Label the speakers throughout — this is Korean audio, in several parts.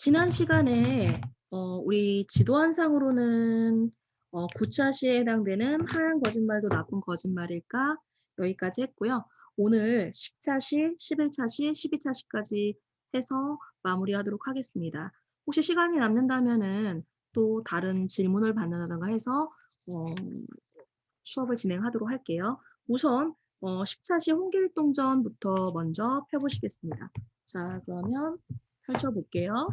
Speaker 1: 지난 시간에 우리 지도안상으로는 구차시에 해당되는 하얀 거짓말도 나쁜 거짓말일까? 여기까지 했고요. 오늘 10차시, 11차시, 12차시까지 해서 마무리하도록 하겠습니다. 혹시 시간이 남는다면은 또 다른 질문을 받는다든가 해서 어, 수업을 진행하도록 할게요. 우선 10차시 홍길동전부터 먼저 펴보시겠습니다. 자, 그러면 펼쳐볼게요.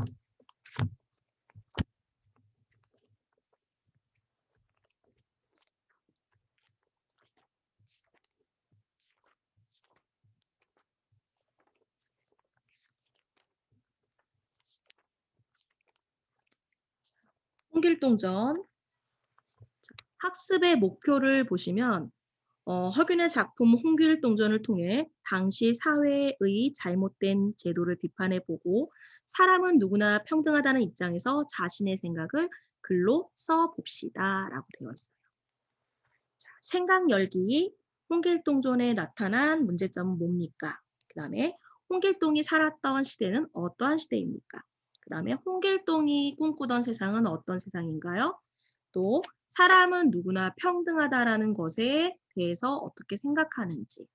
Speaker 1: 홍길동전. 학습의 목표를 보시면 허균의 작품 홍길동전을 통해 당시 사회의 잘못된 제도를 비판해보고 사람은 누구나 평등하다는 입장에서 자신의 생각을 글로 써봅시다 라고 되어 있어요. 자, 생각 열기, 홍길동전에 나타난 문제점은 뭡니까? 그 다음에 홍길동이 살았던 시대는 어떠한 시대입니까? 그 다음에 홍길동이 꿈꾸던 세상은 어떤 세상인가요? 또 사람은 누구나 평등하다라는 것에 대해서 어떻게 생각하는지.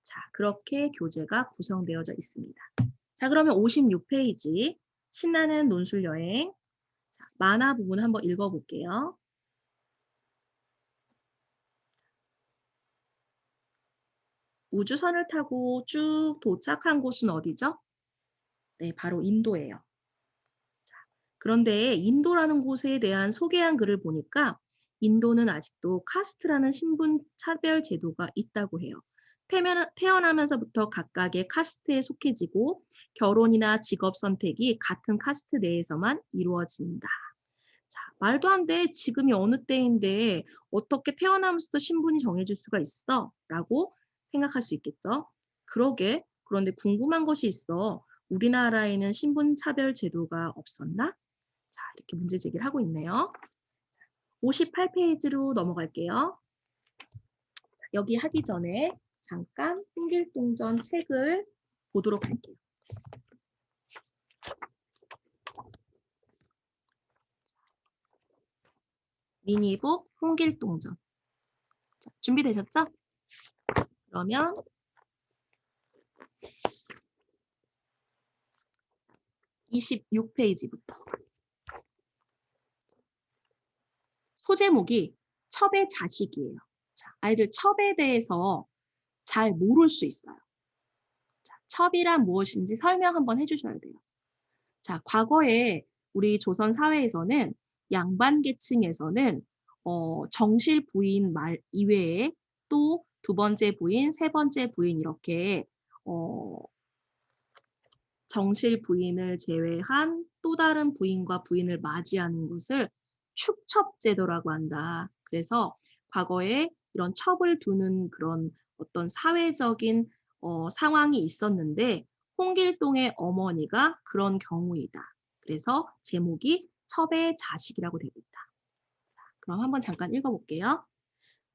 Speaker 1: 자, 그렇게 교재가 구성되어져 있습니다. 자, 그러면 56페이지 신나는 논술 여행. 자, 만화 부분 한번 읽어볼게요. 우주선을 타고 쭉 도착한 곳은 어디죠? 네, 바로 인도예요. 그런데 인도라는 곳에 대한 소개한 글을 보니까 인도는 아직도 카스트라는 신분 차별 제도가 있다고 해요. 태어나면서부터 각각의 카스트에 속해지고 결혼이나 직업 선택이 같은 카스트 내에서만 이루어진다. 자, 말도 안 돼. 지금이 어느 때인데 어떻게 태어나면서도 신분이 정해질 수가 있어? 라고 생각할 수 있겠죠. 그러게. 그런데 궁금한 것이 있어. 우리나라에는 신분 차별 제도가 없었나? 자, 이렇게 문제 제기를 하고 있네요. 58페이지로 넘어갈게요. 여기 하기 전에 잠깐 홍길동전 책을 보도록 할게요. 미니북 홍길동전. 자, 준비되셨죠? 그러면 26페이지부터. 소제목이 첩의 자식이에요. 자, 아이들 첩에 대해서 잘 모를 수 있어요. 자, 첩이란 무엇인지 설명 한번 해주셔야 돼요. 자, 과거에 우리 조선 사회에서는 양반 계층에서는 정실 부인 말 이외에 또 두 번째 부인, 세 번째 부인 이렇게 정실 부인을 제외한 또 다른 부인과 부인을 맞이하는 것을 축첩제도라고 한다. 그래서 과거에 이런 첩을 두는 그런 어떤 사회적인 상황이 있었는데 홍길동의 어머니가 그런 경우이다. 그래서 제목이 첩의 자식이라고 되어 있다. 그럼 한번 잠깐 읽어볼게요.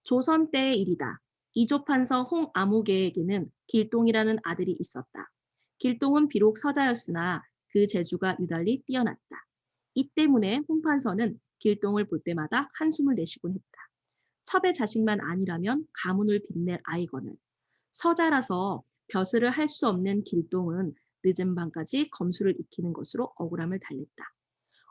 Speaker 1: 조선 때의 일이다. 이조판서 홍아무개에게는 길동이라는 아들이 있었다. 길동은 비록 서자였으나 그 재주가 유달리 뛰어났다. 이 때문에 홍판서는 길동을 볼 때마다 한숨을 내쉬곤 했다. 첩의 자식만 아니라면 가문을 빛낼 아이거늘. 서자라서 벼슬을 할 수 없는 길동은 늦은 밤까지 검수를 익히는 것으로 억울함을 달랬다.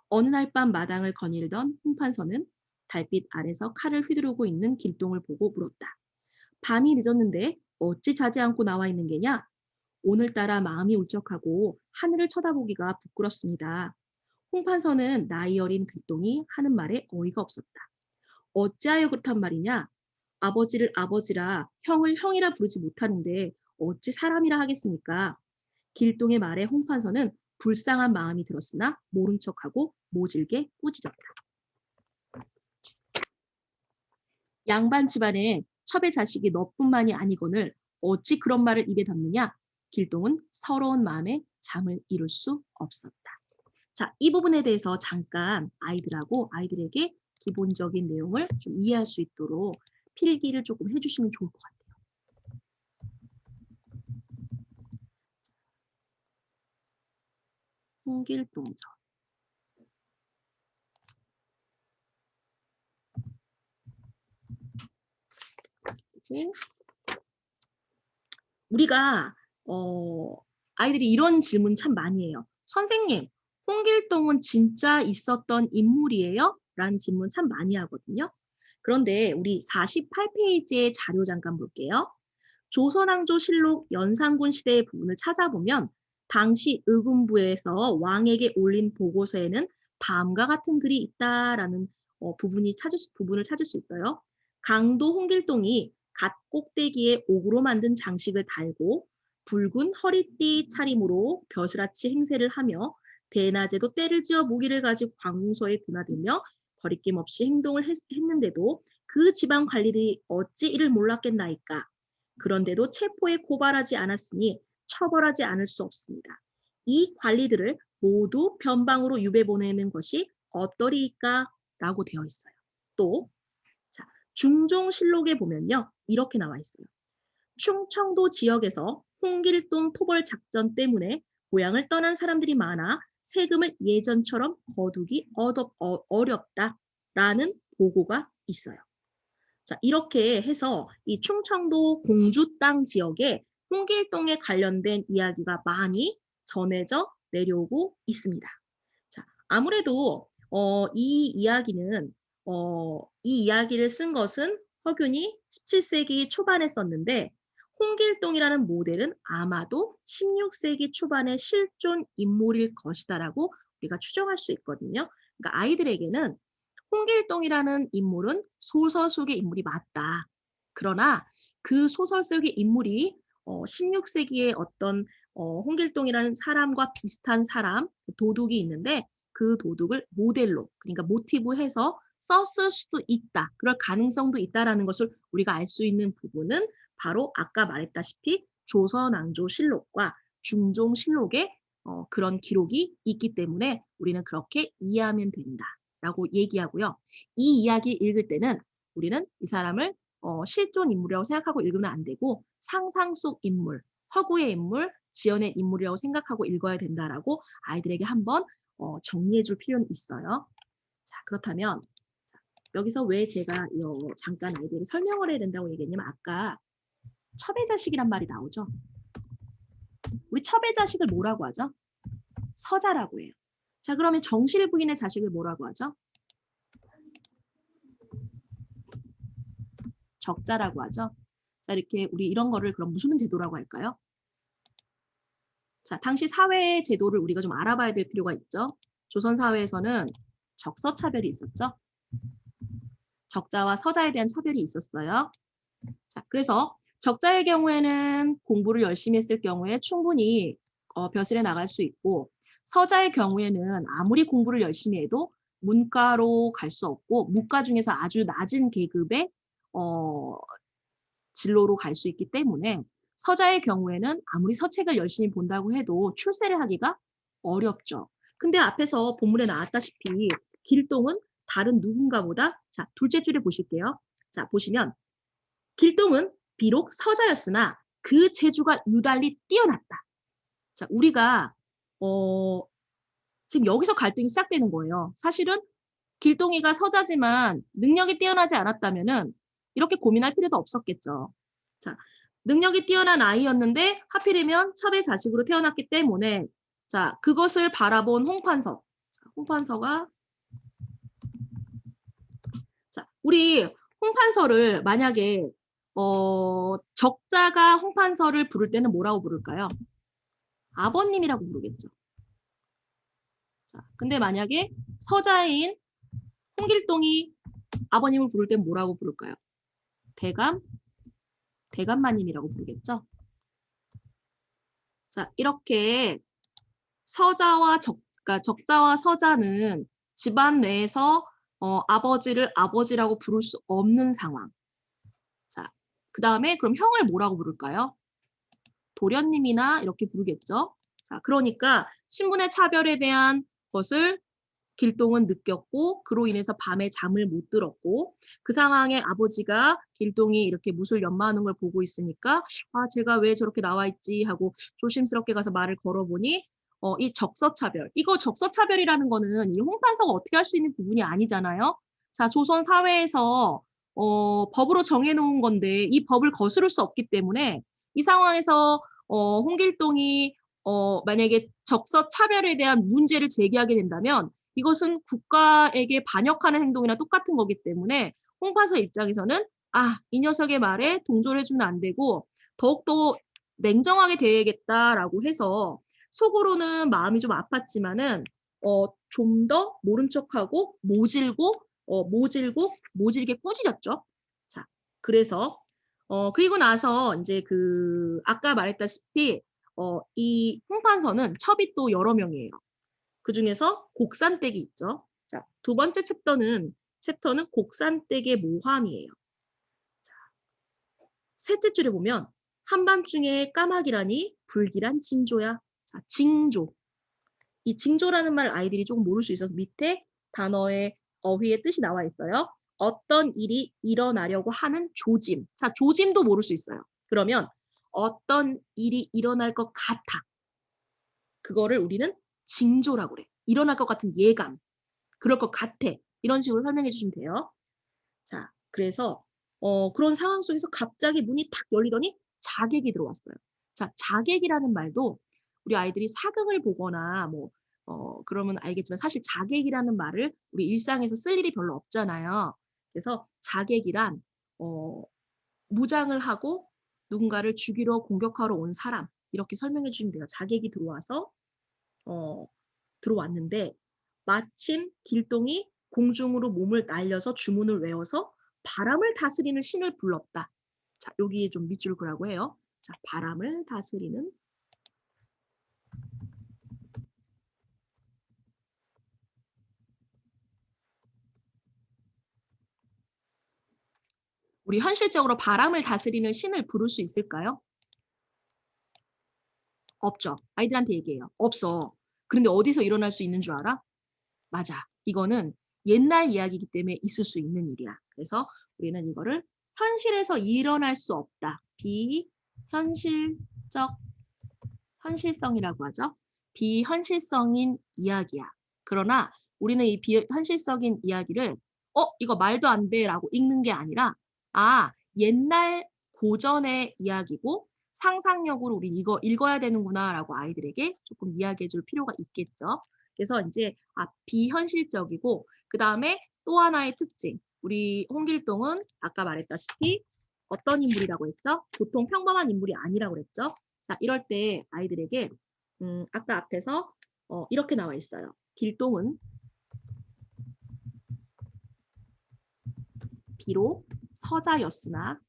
Speaker 1: 어느 날 밤 마당을 거닐던 홍판서는 달빛 아래서 칼을 휘두르고 있는 길동을 보고 물었다. 밤이 늦었는데 어찌 자지 않고 나와 있는 게냐? 오늘따라 마음이 울적하고 하늘을 쳐다보기가 부끄럽습니다. 홍판서는 나이 어린 길동이 하는 말에 어이가 없었다. 어찌하여 그렇단 말이냐? 아버지를 아버지라 형을 형이라 부르지 못하는데 어찌 사람이라 하겠습니까? 길동의 말에 홍판서는 불쌍한 마음이 들었으나 모른 척하고 모질게 꾸짖었다. 양반 집안에 첩의 자식이 너뿐만이 아니거늘 어찌 그런 말을 입에 담느냐? 길동은 서러운 마음에 잠을 이룰 수 없었다. 자, 이 부분에 대해서 잠깐 아이들에게 기본적인 내용을 좀 이해할 수 있도록 필기를 조금 해주시면 좋을 것 같아요. 홍길동전. 그리고 우리가 아이들이 이런 질문 참 많이 해요. "선생님, 홍길동은 진짜 있었던 인물이에요?" 라는 질문 참 많이 하거든요. 그런데 우리 48페이지의 자료 잠깐 볼게요. 조선왕조실록 연산군 시대의 부분을 찾아보면 당시 의금부에서 왕에게 올린 보고서에는 다음과 같은 글이 있다라는 부분을 찾을 수 있어요. 강도 홍길동이 갓 꼭대기에 옥으로 만든 장식을 달고 붉은 허리띠 차림으로 벼슬아치 행세를 하며 대낮에도 때를 지어 무기를 가지고 관공서에 드나들며 거리낌 없이 행동을 했는데도 그 지방 관리들이 어찌 이를 몰랐겠나이까. 그런데도 체포에 고발하지 않았으니 처벌하지 않을 수 없습니다. 이 관리들을 모두 변방으로 유배 보내는 것이 어떠리이까? 라고 되어 있어요. 또 자, 중종실록에 보면요. 이렇게 나와 있어요. 충청도 지역에서 홍길동 토벌 작전 때문에 고향을 떠난 사람들이 많아 세금을 예전처럼 거두기 어렵다라는 보고가 있어요. 자, 이렇게 해서 이 충청도 공주 땅 지역에 홍길동에 관련된 이야기가 많이 전해져 내려오고 있습니다. 자, 아무래도 이 이야기를 쓴 것은 허균이 17세기 초반에 썼는데 홍길동이라는 모델은 아마도 16세기 초반의 실존 인물일 것이다라고 우리가 추정할 수 있거든요. 그러니까 아이들에게는 홍길동이라는 인물은 소설 속의 인물이 맞다. 그러나 그 소설 속의 인물이 16세기에 어떤 홍길동이라는 사람과 비슷한 사람, 도둑이 있는데 그 도둑을 모델로, 그러니까 모티브해서 썼을 수도 있다. 그럴 가능성도 있다라는 것을 우리가 알 수 있는 부분은 바로 아까 말했다시피 조선왕조실록과 중종실록에 그런 기록이 있기 때문에 우리는 그렇게 이해하면 된다라고 얘기하고요. 이 이야기 읽을 때는 우리는 이 사람을 실존 인물이라고 생각하고 읽으면 안 되고 상상 속 인물, 허구의 인물, 지어낸 인물이라고 생각하고 읽어야 된다라고 아이들에게 한번 정리해 줄 필요는 있어요. 자, 그렇다면 여기서 왜 제가 잠깐 아이들에게 설명을 해야 된다고 얘기했냐면 아까 첩의 자식이란 말이 나오죠. 우리 첩의 자식을 뭐라고 하죠? 서자라고 해요. 자, 그러면 정실 부인의 자식을 뭐라고 하죠? 적자라고 하죠. 자, 이렇게 우리 이런 거를 그럼 무슨 제도라고 할까요? 자, 당시 사회 제도를 우리가 좀 알아봐야 될 필요가 있죠. 조선 사회에서는 적서차별이 있었죠. 적자와 서자에 대한 차별이 있었어요. 자, 그래서 적자의 경우에는 공부를 열심히 했을 경우에 충분히 벼슬에 나갈 수 있고 서자의 경우에는 아무리 공부를 열심히 해도 문과로 갈 수 없고 문과 중에서 아주 낮은 계급의 진로로 갈 수 있기 때문에 서자의 경우에는 아무리 서책을 열심히 본다고 해도 출세를 하기가 어렵죠. 근데 앞에서 본문에 나왔다시피 길동은 다른 누군가보다 자, 둘째 줄에 보실게요. 자, 보시면 길동은 비록 서자였으나 그 재주가 유달리 뛰어났다. 자, 우리가 지금 여기서 갈등이 시작되는 거예요. 사실은 길동이가 서자지만 능력이 뛰어나지 않았다면은 이렇게 고민할 필요도 없었겠죠. 자, 능력이 뛰어난 아이였는데 하필이면 첩의 자식으로 태어났기 때문에 자, 그것을 바라본 홍판서. 자, 홍판서가 자, 우리 홍판서를 만약에 적자가 홍판서를 부를 때는 뭐라고 부를까요? 아버님이라고 부르겠죠. 자, 근데 만약에 서자인 홍길동이 아버님을 부를 땐 뭐라고 부를까요? 대감마님이라고 부르겠죠. 자, 이렇게 그러니까 적자와 서자는 집안 내에서 아버지를 아버지라고 부를 수 없는 상황. 자, 그 다음에 그럼 형을 뭐라고 부를까요? 도련님이나 이렇게 부르겠죠. 자, 그러니까 신분의 차별에 대한 것을 길동은 느꼈고 그로 인해서 밤에 잠을 못 들었고 그 상황에 아버지가 길동이 이렇게 못을 연마하는 걸 보고 있으니까 아 제가 왜 저렇게 나와 있지 하고 조심스럽게 가서 말을 걸어보니 이 적서차별 이거 적서차별이라는 거는 이 홍판서가 어떻게 할 수 있는 부분이 아니잖아요. 자, 조선 사회에서 법으로 정해 놓은 건데 이 법을 거스를 수 없기 때문에 이 상황에서 홍길동이 만약에 적서 차별에 대한 문제를 제기하게 된다면 이것은 국가에게 반역하는 행동이나 똑같은 거기 때문에 홍판사 입장에서는 이 녀석의 말에 동조를 해 주면 안 되고 더욱더 냉정하게 대해야겠다라고 해서 속으로는 마음이 좀 아팠지만은 좀 더 모른 척하고 모질게 꾸짖었죠. 자, 그래서 그리고 나서 이제 그 아까 말했다시피 이 홍판서는 첩이 또 여러 명이에요. 그중에서 곡산댁이 있죠. 자, 두 번째 챕터는 곡산댁의 모함이에요. 자, 셋째 줄에 보면 한밤중에 까마귀라니 불길한 징조야. 자, 징조. 이 징조라는 말 아이들이 조금 모를 수 있어서 밑에 단어의 어휘의 뜻이 나와 있어요. 어떤 일이 일어나려고 하는 조짐. 자, 조짐도 모를 수 있어요. 그러면 어떤 일이 일어날 것 같아. 그거를 우리는 징조라고 그래. 일어날 것 같은 예감. 그럴 것 같아. 이런 식으로 설명해 주시면 돼요. 자, 그래서 그런 상황 속에서 갑자기 문이 탁 열리더니 자객이 들어왔어요. 자, 자객이라는 말도 우리 아이들이 사극을 보거나 뭐 그러면 알겠지만 사실 자객이라는 말을 우리 일상에서 쓸 일이 별로 없잖아요. 그래서 자객이란 무장을 하고 누군가를 죽이러 공격하러 온 사람 이렇게 설명해 주시면 돼요. 자객이 들어와서 들어왔는데 마침 길동이 공중으로 몸을 날려서 주문을 외워서 바람을 다스리는 신을 불렀다. 자, 여기에 좀 밑줄 그라고 해요. 자, 바람을 다스리는 우리 현실적으로 바람을 다스리는 신을 부를 수 있을까요? 없죠. 아이들한테 얘기해요. 없어. 그런데 어디서 일어날 수 있는 줄 알아? 맞아. 이거는 옛날 이야기이기 때문에 있을 수 있는 일이야. 그래서 우리는 이거를 현실에서 일어날 수 없다. 현실성이라고 하죠. 비현실성인 이야기야. 그러나 우리는 이 비현실성인 이야기를 이거 말도 안 돼라고 읽는 게 아니라 옛날 고전의 이야기고 상상력으로 우리 이거 읽어야 되는구나라고 아이들에게 조금 이야기해 줄 필요가 있겠죠. 그래서 이제 비현실적이고 그다음에 또 하나의 특징. 우리 홍길동은 아까 말했다시피 어떤 인물이라고 했죠? 보통 평범한 인물이 아니라고 그랬죠? 자, 이럴 때 아이들에게 아까 앞에서 이렇게 나와 있어요. 길동은 비록 서자였으나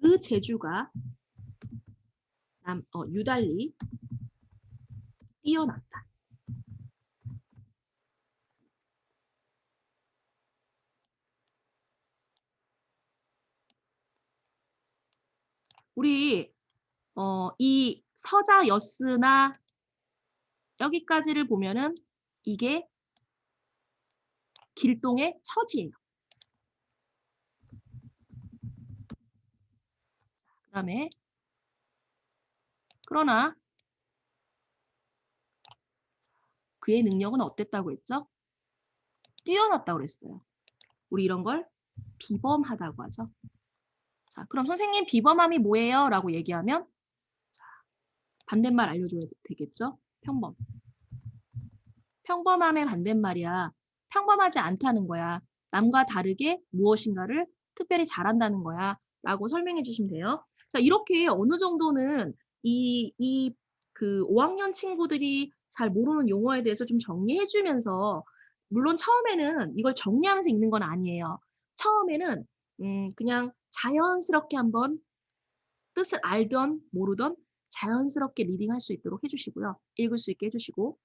Speaker 1: 그 재주가 유달리 뛰어났다. 우리 이 서자였으나 여기까지를 보면은 이게 길동의 처지예요. 그다음에 그러나 그의 능력은 어땠다고 했죠? 뛰어났다고 그랬어요. 우리 이런 걸 비범하다고 하죠. 자, 그럼 선생님 비범함이 뭐예요? 라고 얘기하면 반대말 알려줘야 되겠죠? 평범. 평범함의 반대말이야. 평범하지 않다는 거야. 남과 다르게 무엇인가를 특별히 잘한다는 거야. 라고 설명해 주시면 돼요. 자, 이렇게 어느 정도는 그 5학년 친구들이 잘 모르는 용어에 대해서 좀 정리해 주면서 물론 처음에는 이걸 정리하면서 읽는 건 아니에요. 처음에는 그냥 자연스럽게 한번 뜻을 알던 모르던 자연스럽게 리딩할 수 있도록 해주시고요. 읽을 수 있게 해주시고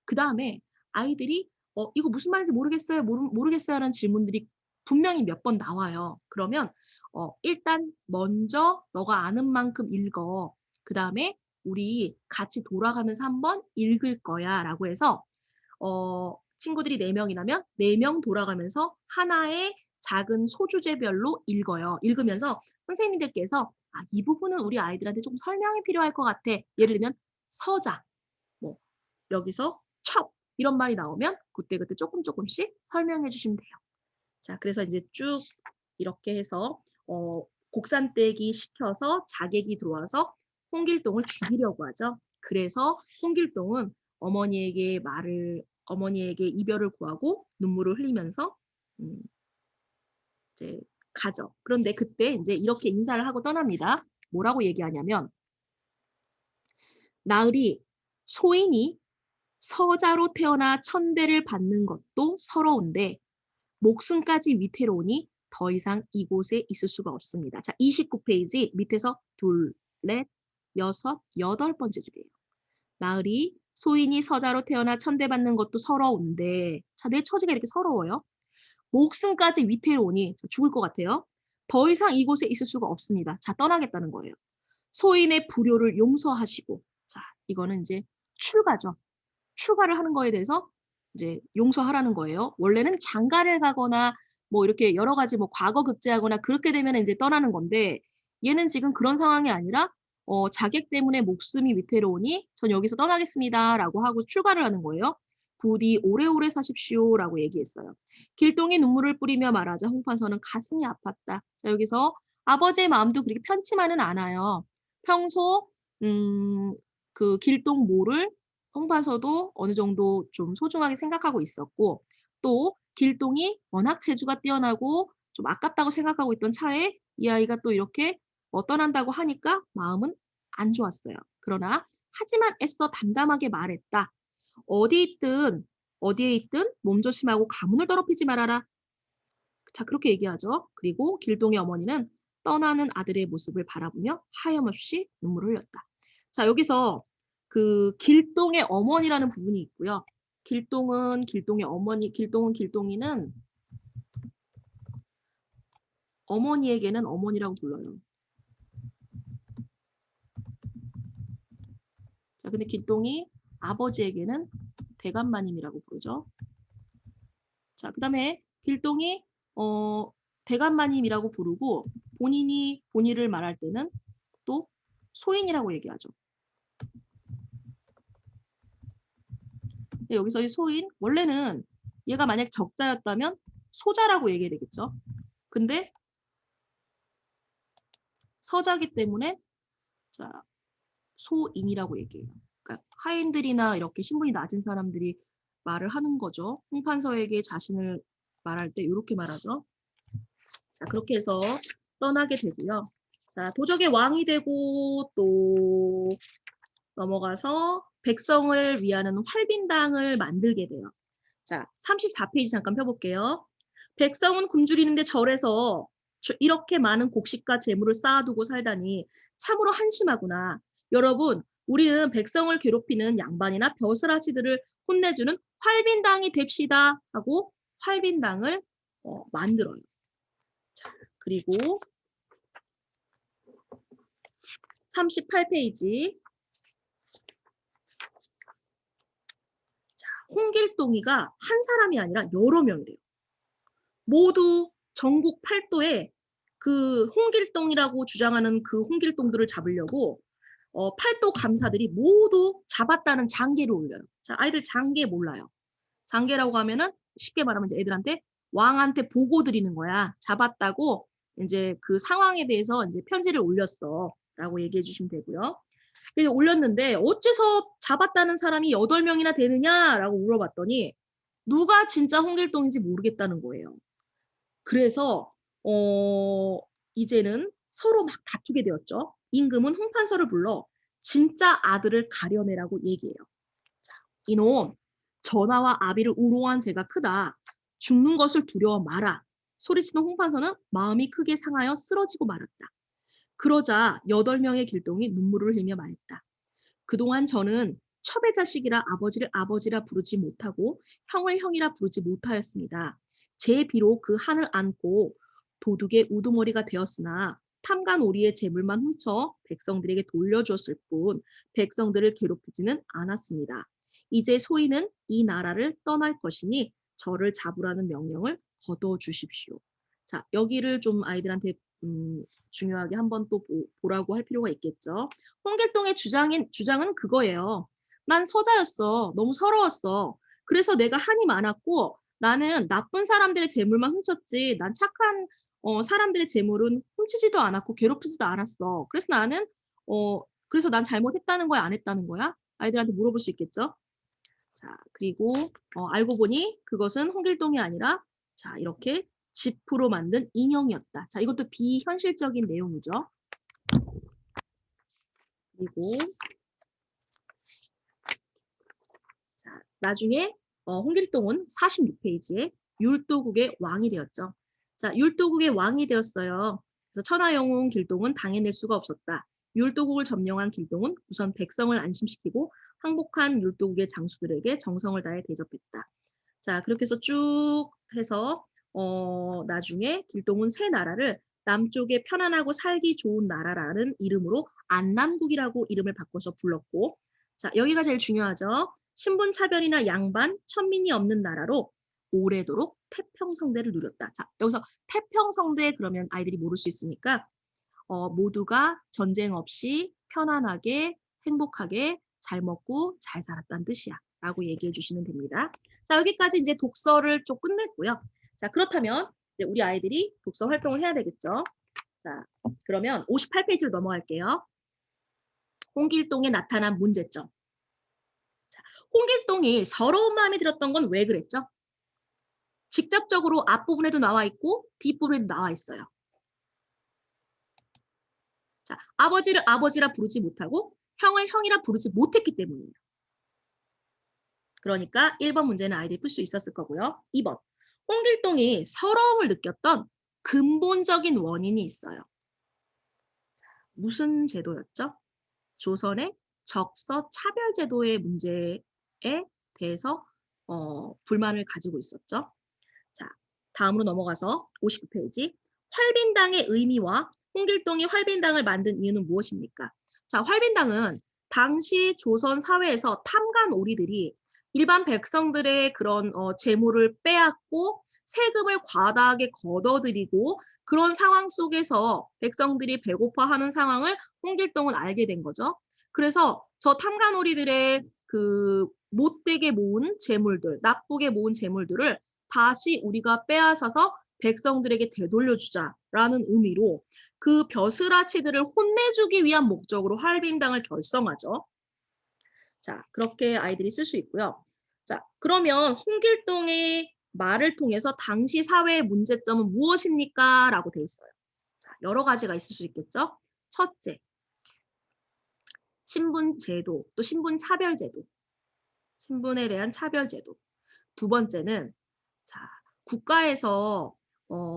Speaker 1: 그 다음에 아이들이 이거 무슨 말인지 모르겠어요. 모르겠어요 하는 질문들이 분명히 몇 번 나와요. 그러면 일단 먼저 너가 아는 만큼 읽어. 그 다음에 우리 같이 돌아가면서 한번 읽을 거야 라고 해서 친구들이 4명이라면 4명 돌아가면서 하나의 작은 소주제별로 읽어요. 읽으면서 선생님들께서 이 부분은 우리 아이들한테 조금 설명이 필요할 것 같아. 예를 들면 서자, 뭐 여기서 첩 이런 말이 나오면 그때그때 조금씩 설명해 주시면 돼요. 자, 그래서 이제 쭉 이렇게 해서 곡산떼기 시켜서 자객이 들어와서 홍길동을 죽이려고 하죠. 그래서 홍길동은 어머니에게 이별을 구하고 눈물을 흘리면서 음, 이제 가죠. 그런데 그때 이제 이렇게 인사를 하고 떠납니다. 뭐라고 얘기하냐면 나으리 소인이 서자로 태어나 천대를 받는 것도 서러운데 목숨까지 위태로우니 더 이상 이곳에 있을 수가 없습니다. 자, 29페이지 밑에서 둘, 넷, 여섯, 여덟 번째 줄이에요. 나으리 소인이 서자로 태어나 천대받는 것도 서러운데 자, 내 처지가 이렇게 서러워요. 목숨까지 위태로우니 죽을 것 같아요. 더 이상 이곳에 있을 수가 없습니다. 자, 떠나겠다는 거예요. 소인의 불효를 용서하시고 자, 이거는 이제 출가죠. 출가를 하는 거에 대해서 이제 용서하라는 거예요. 원래는 장가를 가거나 뭐 이렇게 여러 가지 뭐 과거 급제하거나 그렇게 되면 이제 떠나는 건데 얘는 지금 그런 상황이 아니라 자객 때문에 목숨이 위태로우니 전 여기서 떠나겠습니다라고 하고 출가를 하는 거예요. 부디 오래오래 사십시오라고 얘기했어요. 길동이 눈물을 뿌리며 말하자 홍판서는 가슴이 아팠다. 자, 여기서 아버지의 마음도 그렇게 편치만은 않아요. 평소 그 길동 모를 홍판서도 어느 정도 좀 소중하게 생각하고 있었고 또 길동이 워낙 재주가 뛰어나고 좀 아깝다고 생각하고 있던 차에 이 아이가 또 이렇게 떠난다고 하니까 마음은 안 좋았어요. 그러나 하지만 애써 담담하게 말했다. 어디에 있든 몸조심하고 가문을 더럽히지 말아라. 자, 그렇게 얘기하죠. 그리고 길동의 어머니는 떠나는 아들의 모습을 바라보며 하염없이 눈물을 흘렸다. 자, 여기서 그 길동의 어머니라는 부분이 있고요. 길동은 길동의 어머니, 길동이는 어머니에게는 어머니라고 불러요. 자, 근데 길동이 아버지에게는 대감마님이라고 부르죠. 자, 그 다음에 길동이 대감마님이라고 부르고 본인을 말할 때는 또 소인이라고 얘기하죠. 여기서 이 소인, 원래는 얘가 만약 적자였다면 소자라고 얘기해야 되겠죠. 근데 서자기 때문에 자, 소인이라고 얘기해요. 그러니까 하인들이나 이렇게 신분이 낮은 사람들이 말을 하는 거죠. 홍판서에게 자신을 말할 때 이렇게 말하죠. 자, 그렇게 해서 떠나게 되고요. 자, 도적의 왕이 되고 또 넘어가서 백성을 위하는 활빈당을 만들게 돼요. 자, 34페이지 잠깐 펴볼게요. 백성은 굶주리는데 절에서 이렇게 많은 곡식과 재물을 쌓아두고 살다니 참으로 한심하구나. 여러분, 우리는 백성을 괴롭히는 양반이나 벼슬아치들을 혼내주는 활빈당이 됩시다 하고 활빈당을 만들어요. 자, 그리고 38페이지. 자, 홍길동이가 한 사람이 아니라 여러 명이래요. 모두 전국 팔도에 그 홍길동이라고 주장하는 그 홍길동들을 잡으려고 팔도 감사들이 모두 잡았다는 장계를 올려요. 자, 아이들 장계 몰라요. 장계라고 하면은 쉽게 말하면 이제 애들한테 왕한테 보고 드리는 거야. 잡았다고 이제 그 상황에 대해서 이제 편지를 올렸어라고 얘기해 주시면 되고요. 그래서 올렸는데 어째서 잡았다는 사람이 8명이나 되느냐라고 물어봤더니 누가 진짜 홍길동인지 모르겠다는 거예요. 그래서 이제는 서로 막 다투게 되었죠. 임금은 홍판서를 불러 진짜 아들을 가려내라고 얘기해요. 자, 이놈, 전하와 아비를 우롱한 죄가 크다. 죽는 것을 두려워 마라. 소리치는 홍판서는 마음이 크게 상하여 쓰러지고 말았다. 그러자 8명의 길동이 눈물을 흘리며 말했다. 그동안 저는 첩의 자식이라 아버지를 아버지라 부르지 못하고 형을 형이라 부르지 못하였습니다. 제 비록 그 한을 안고 도둑의 우두머리가 되었으나 탐관오리의 재물만 훔쳐 백성들에게 돌려주었을 뿐 백성들을 괴롭히지는 않았습니다. 이제 소인은 이 나라를 떠날 것이니 저를 잡으라는 명령을 거둬주십시오. 자, 여기를 좀 아이들한테 중요하게 한번 또 보라고 할 필요가 있겠죠. 홍길동의 주장은 그거예요. 난 서자였어. 너무 서러웠어. 그래서 내가 한이 많았고 나는 나쁜 사람들의 재물만 훔쳤지 난 착한 사람들의 재물은 훔치지도 않았고 괴롭히지도 않았어. 그래서 나는 그래서 난 잘못했다는 거야, 안 했다는 거야? 아이들한테 물어볼 수 있겠죠? 자, 그리고 알고 보니 그것은 홍길동이 아니라 자, 이렇게 지프로 만든 인형이었다. 자, 이것도 비현실적인 내용이죠. 그리고 자, 나중에 홍길동은 46페이지에 율도국의 왕이 되었죠. 자, 율도국의 왕이 되었어요. 그래서 천하영웅 길동은 당해낼 수가 없었다. 율도국을 점령한 길동은 우선 백성을 안심시키고 항복한 율도국의 장수들에게 정성을 다해 대접했다. 자, 그렇게 해서 쭉 해서 나중에 길동은 새 나라를 남쪽에 편안하고 살기 좋은 나라라는 이름으로 안남국이라고 이름을 바꿔서 불렀고, 자, 여기가 제일 중요하죠. 신분차별이나 양반, 천민이 없는 나라로 오래도록 태평성대를 누렸다. 자, 여기서 태평성대 그러면 아이들이 모를 수 있으니까 모두가 전쟁 없이 편안하게 행복하게 잘 먹고 잘 살았다는 뜻이야. 라고 얘기해 주시면 됩니다. 자, 여기까지 이제 독서를 좀 끝냈고요. 자, 그렇다면 이제 우리 아이들이 독서 활동을 해야 되겠죠. 자, 그러면 58페이지로 넘어갈게요. 홍길동에 나타난 문제점. 자, 홍길동이 서러운 마음이 들었던 건 왜 그랬죠? 직접적으로 앞부분에도 나와 있고 뒷부분에도 나와 있어요. 자, 아버지를 아버지라 부르지 못하고 형을 형이라 부르지 못했기 때문이에요. 그러니까 1번 문제는 아이들이 풀 수 있었을 거고요. 2번. 홍길동이 서러움을 느꼈던 근본적인 원인이 있어요. 무슨 제도였죠? 조선의 적서 차별 제도의 문제에 대해서 불만을 가지고 있었죠. 자, 다음으로 넘어가서 59페이지. 활빈당의 의미와 홍길동이 활빈당을 만든 이유는 무엇입니까? 자, 활빈당은 당시 조선 사회에서 탐관오리들이 일반 백성들의 그런 재물을 빼앗고 세금을 과다하게 걷어들이고 그런 상황 속에서 백성들이 배고파하는 상황을 홍길동은 알게 된 거죠. 그래서 저 탐관오리들의 그 못되게 모은 재물들, 나쁘게 모은 재물들을 다시 우리가 빼앗아서 백성들에게 되돌려주자라는 의미로 그 벼슬아치들을 혼내주기 위한 목적으로 활빈당을 결성하죠. 자, 그렇게 아이들이 쓸 수 있고요. 자, 그러면 홍길동의 말을 통해서 당시 사회의 문제점은 무엇입니까? 라고 돼 있어요. 자, 여러 가지가 있을 수 있겠죠. 첫째, 신분제도, 또 신분차별제도. 신분에 대한 차별제도. 두 번째는 자, 국가에서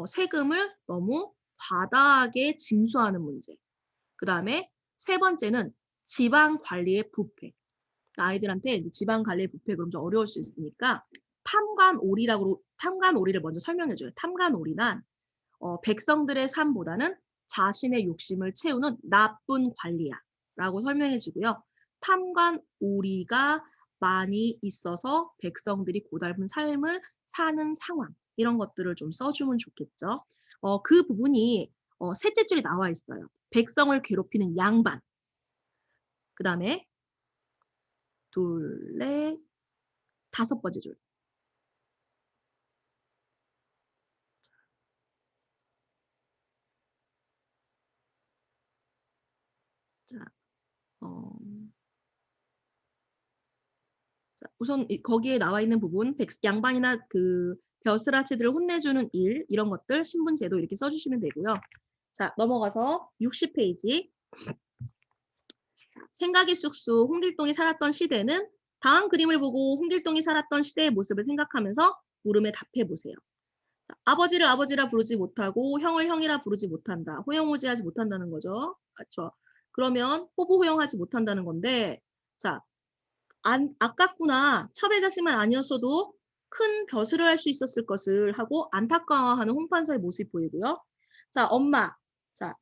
Speaker 1: 세금을 너무 과다하게 징수하는 문제. 그 다음에 세 번째는 지방 관리의 부패. 아이들한테 지방 관리의 부패 그럼 좀 어려울 수 있으니까 탐관오리를 먼저 설명해줘요. 탐관오리란 백성들의 삶보다는 자신의 욕심을 채우는 나쁜 관리야 라고 설명해주고요. 탐관오리가 많이 있어서 백성들이 고달픈 삶을 사는 상황 이런 것들을 좀 써주면 좋겠죠. 그 부분이 셋째 줄에 나와 있어요. 백성을 괴롭히는 양반. 그 다음에 둘, 넷, 다섯 번째 줄. 자, 우선 거기에 나와 있는 부분 양반이나 그 벼슬아치들을 혼내주는 일 이런 것들 신분제도 이렇게 써주시면 되고요. 자, 넘어가서 60페이지. 생각이 쑥쑥 홍길동이 살았던 시대는 다음 그림을 보고 홍길동이 살았던 시대의 모습을 생각하면서 물음에 답해보세요. 자, 아버지를 아버지라 부르지 못하고 형을 형이라 부르지 못한다. 호영호지하지 못한다는 거죠. 그렇죠. 그러면 호부호영하지 못한다는 건데 자, 아깝구나. 첩의 자식만 아니었어도 큰 벼슬을 할 수 있었을 것을 하고 안타까워하는 홍판서의 모습이 보이고요. 자, 엄마. 자,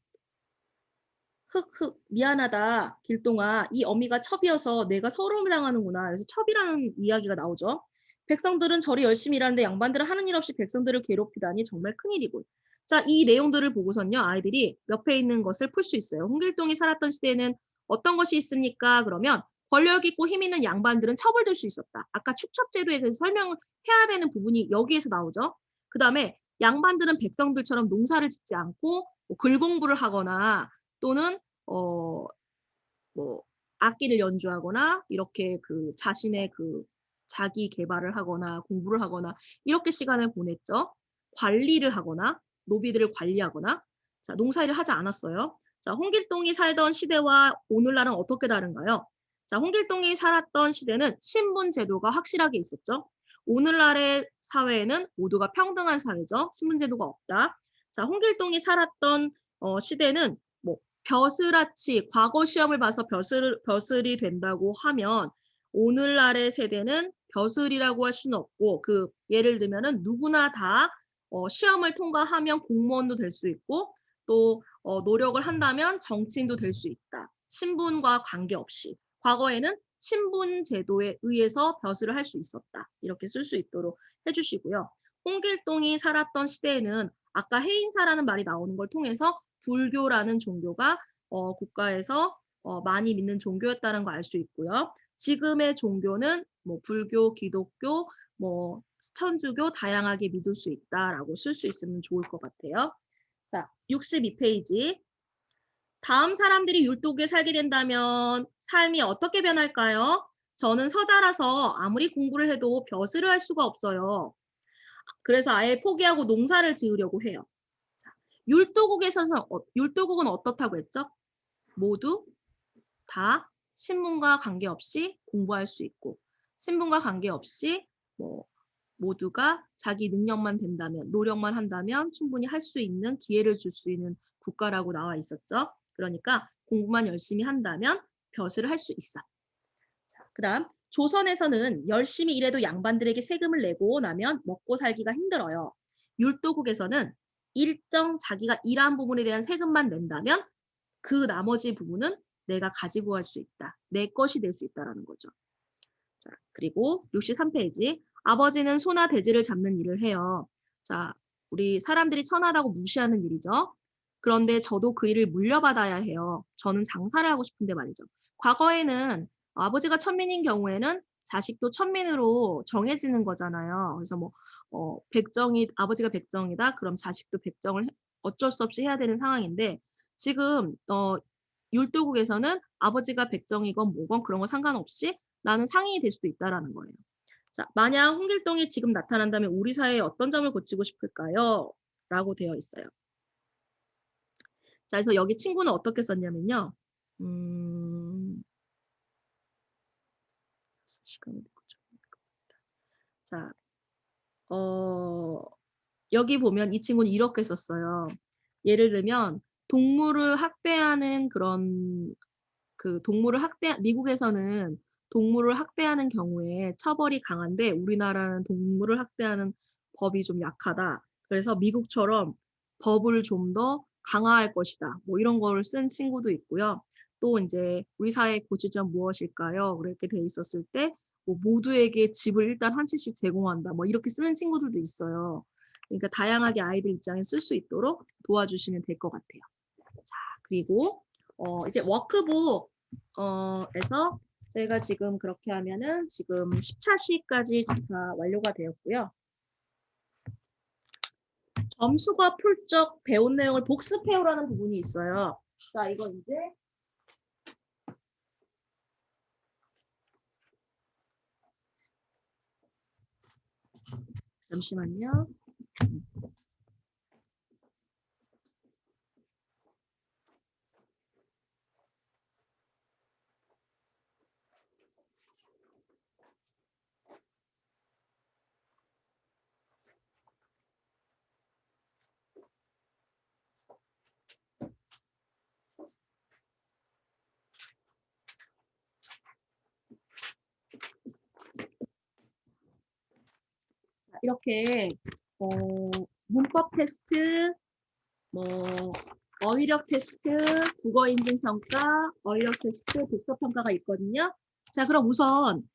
Speaker 1: 흑흑 미안하다 길동아 이 어미가 첩이어서 내가 서러움을 당하는구나. 그래서 첩이라는 이야기가 나오죠. 백성들은 저리 열심히 일하는데 양반들은 하는 일 없이 백성들을 괴롭히다니 정말 큰일이군. 자, 이 내용들을 보고선요 아이들이 옆에 있는 것을 풀 수 있어요. 홍길동이 살았던 시대에는 어떤 것이 있습니까? 그러면 권력 있고 힘 있는 양반들은 첩을 들 수 있었다. 아까 축첩제도에 대해서 설명을 해야 되는 부분이 여기에서 나오죠. 그다음에 양반들은 백성들처럼 농사를 짓지 않고 뭐 글공부를 하거나 또는 뭐 악기를 연주하거나 이렇게 그 자신의 그 자기 개발을 하거나 공부를 하거나 이렇게 시간을 보냈죠. 관리를 하거나 노비들을 관리하거나 자, 농사일을 하지 않았어요. 자, 홍길동이 살던 시대와 오늘날은 어떻게 다른가요? 자, 홍길동이 살았던 시대는 신분 제도가 확실하게 있었죠. 오늘날의 사회에는 모두가 평등한 사회죠. 신분 제도가 없다. 자, 홍길동이 살았던 시대는 뭐 벼슬아치 과거 시험을 봐서 벼슬이 된다고 하면 오늘날의 세대는 벼슬이라고 할 수는 없고 그 예를 들면은 누구나 다 시험을 통과하면 공무원도 될 수 있고 또 노력을 한다면 정치인도 될 수 있다. 신분과 관계없이. 과거에는 신분 제도에 의해서 벼슬을 할 수 있었다. 이렇게 쓸 수 있도록 해주시고요. 홍길동이 살았던 시대에는 아까 해인사라는 말이 나오는 걸 통해서 불교라는 종교가 국가에서 많이 믿는 종교였다는 걸 알 수 있고요. 지금의 종교는 뭐 불교, 기독교, 뭐 천주교 다양하게 믿을 수 있다라고 쓸 수 있으면 좋을 것 같아요. 자, 62페이지. 다음 사람들이 율도국에 살게 된다면 삶이 어떻게 변할까요? 저는 서자라서 아무리 공부를 해도 벼슬을 할 수가 없어요. 그래서 아예 포기하고 농사를 지으려고 해요. 자, 율도국은 어떻다고 했죠? 모두 다 신분과 관계없이 공부할 수 있고 신분과 관계없이 뭐 모두가 자기 능력만 된다면 노력만 한다면 충분히 할 수 있는 기회를 줄 수 있는 국가라고 나와 있었죠. 그러니까 공부만 열심히 한다면 벼슬을 할 수 있어. 그다음 조선에서는 열심히 일해도 양반들에게 세금을 내고 나면 먹고 살기가 힘들어요. 율도국에서는 일정 자기가 일한 부분에 대한 세금만 낸다면 그 나머지 부분은 내가 가지고 갈 수 있다. 내 것이 될 수 있다라는 거죠. 자, 그리고 63페이지. 아버지는 소나 돼지를 잡는 일을 해요. 자, 우리 사람들이 천하라고 무시하는 일이죠. 그런데 저도 그 일을 물려받아야 해요. 저는 장사를 하고 싶은데 말이죠. 과거에는 아버지가 천민인 경우에는 자식도 천민으로 정해지는 거잖아요. 그래서 뭐 아버지가 백정이다. 그럼 자식도 백정을 어쩔 수 없이 해야 되는 상황인데 지금 율도국에서는 아버지가 백정이건 뭐건 그런 거 상관없이 나는 상인이 될 수도 있다라는 거예요. 자, 만약 홍길동이 지금 나타난다면 우리 사회에 어떤 점을 고치고 싶을까요? 라고 되어 있어요. 자, 그래서 여기 친구는 어떻게 썼냐면요. 자, 여기 보면 이 친구는 이렇게 썼어요. 예를 들면 동물을 학대하는 그런 미국에서는 동물을 학대하는 경우에 처벌이 강한데 우리나라는 동물을 학대하는 법이 좀 약하다. 그래서 미국처럼 법을 좀 더 강화할 것이다. 뭐 이런 거를 쓴 친구도 있고요. 또 이제 우리 사회의 고치점 무엇일까요? 그렇게 돼 있었을 때 뭐 모두에게 집을 일단 한 채씩 제공한다. 뭐 이렇게 쓰는 친구들도 있어요. 그러니까 다양하게 아이들 입장에 쓸 수 있도록 도와주시면 될 것 같아요. 자, 그리고 이제 워크북 에서 저희가 지금 그렇게 하면은 지금 10차 시까지 다 완료가 되었고요. 점수가 풀적 배운 내용을 복습해오라는 부분이 있어요. 자, 이거 이제 잠시만요. 이렇게 문법 테스트, 뭐 어휘력 테스트, 국어 인증 평가, 어휘력 테스트, 독서 평가가 있거든요. 자, 그럼 우선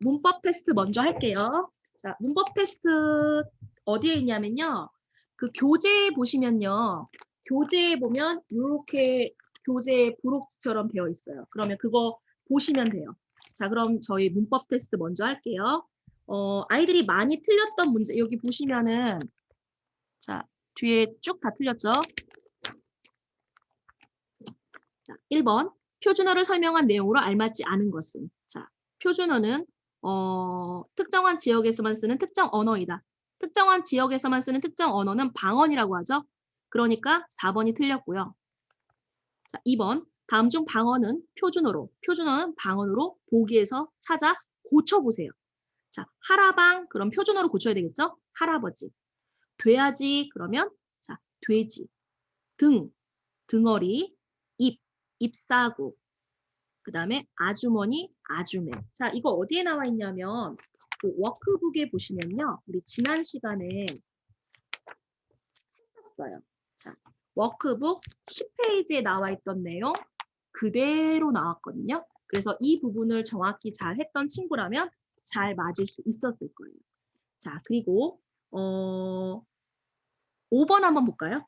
Speaker 1: 문법 테스트 먼저 할게요. 자, 문법 테스트 어디에 있냐면요. 그 교재에 보시면요. 교재에 보면 이렇게 교재에 부록처럼 되어 있어요. 그러면 그거 보시면 돼요. 자, 그럼 저희 문법 테스트 먼저 할게요. 아이들이 많이 틀렸던 문제 여기 보시면은 자, 뒤에 쭉 다 틀렸죠? 자, 1번 표준어를 설명한 내용으로 알맞지 않은 것은 자, 표준어는 특정한 지역에서만 쓰는 특정 언어이다. 특정한 지역에서만 쓰는 특정 언어는 방언이라고 하죠. 그러니까 4번이 틀렸고요. 자, 2번 다음 중 방언은 표준어는 방언으로 보기에서 찾아 고쳐보세요. 자, 하라방 그럼 표준어로 고쳐야 되겠죠? 할아버지. 돼야지 그러면 자, 돼지. 등어리, 잎사구. 그 다음에 아주머니, 아주매. 자, 이거 어디에 나와 있냐면 그 워크북에 보시면요. 우리 지난 시간에 했었어요. 자, 워크북 10페이지에 나와 있던 내용 그대로 나왔거든요. 그래서 이 부분을 정확히 잘 했던 친구라면 잘 맞을 수 있었을 거예요. 자, 그리고 5번 한번 볼까요?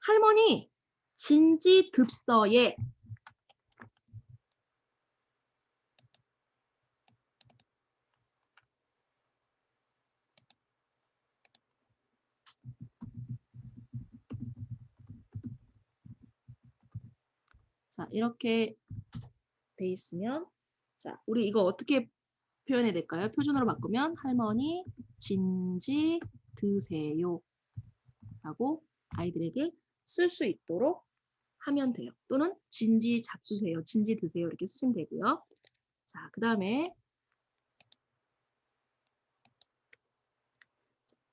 Speaker 1: 할머니, 진지듭서에 자, 이렇게 돼 있으면 자, 우리 이거 어떻게 표현해야 될까요? 표준어로 바꾸면 할머니 진지 드세요 라고 아이들에게 쓸 수 있도록 하면 돼요. 또는 진지 잡수세요. 진지 드세요. 이렇게 쓰시면 되고요. 자, 그 다음에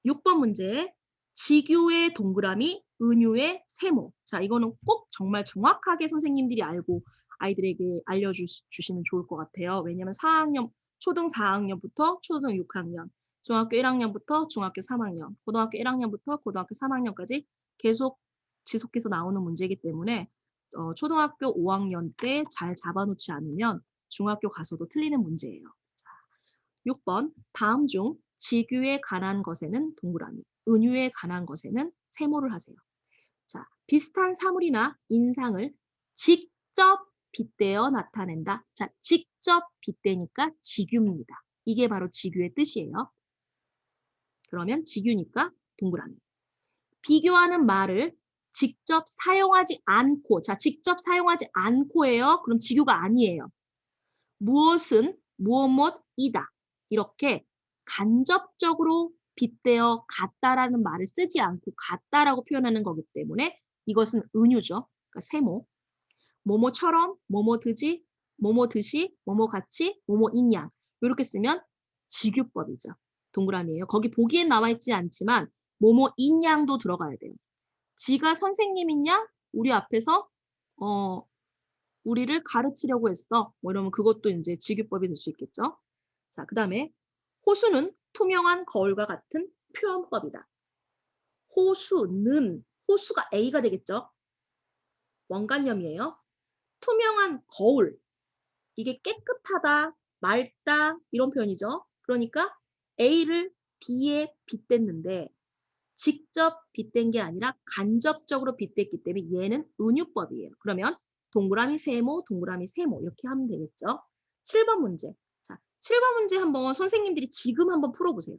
Speaker 1: 6번 문제 지규의 동그라미, 은유의 세모. 자, 이거는 꼭 정말 정확하게 선생님들이 알고 아이들에게 알려주시면 좋을 것 같아요. 왜냐하면 4학년, 초등 4학년부터 초등 6학년, 중학교 1학년부터 중학교 3학년, 고등학교 1학년부터 고등학교 3학년까지 계속 지속해서 나오는 문제이기 때문에 초등학교 5학년 때 잘 잡아놓지 않으면 중학교 가서도 틀리는 문제예요. 자, 6번 다음 중 지규에 관한 것에는 동그라미, 은유에 관한 것에는 세모를 하세요. 자, 비슷한 사물이나 인상을 직접 빗대어 나타낸다. 자, 직접 빗대니까 지규입니다. 이게 바로 지규의 뜻이에요. 그러면 지규니까 동그라미. 비교하는 말을 직접 사용하지 않고, 자, 직접 사용하지 않고예요. 그럼 지규가 아니에요. 무엇은 무엇이다. 이렇게 간접적으로 빗대어 같다라는 말을 쓰지 않고 같다라고 표현하는 거기 때문에 이것은 은유죠. 그러니까 세모. 뭐뭐처럼, 뭐뭐 듯이, 뭐뭐 같이, 뭐뭐인 양. 이렇게 쓰면 직유법이죠. 동그라미예요. 거기 보기엔 나와 있지 않지만 뭐뭐인 양도 들어가야 돼요. 지가 선생님인 양 우리 앞에서 우리를 가르치려고 했어. 뭐 이러면 그것도 이제 직유법이 될 수 있겠죠. 자, 그 다음에 호수는 투명한 거울과 같은 표현법이다. 호수가 A가 되겠죠. 원관념이에요. 투명한 거울. 이게 깨끗하다, 맑다 이런 표현이죠. 그러니까 A를 B에 빗댔는데 직접 빗댄 게 아니라 간접적으로 빗댔기 때문에 얘는 은유법이에요. 그러면 동그라미 세모, 동그라미 세모 이렇게 하면 되겠죠. 7번 문제. 자, 7번 문제 한번 선생님들이 지금 한번 풀어보세요.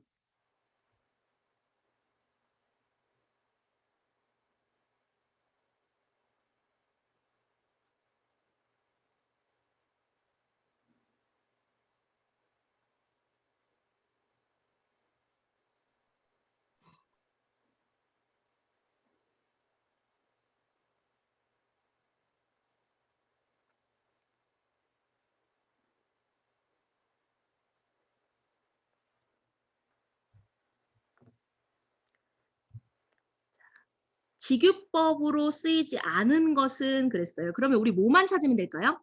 Speaker 1: 직유법으로 쓰이지 않은 것은 그랬어요. 그러면 우리 뭐만 찾으면 될까요?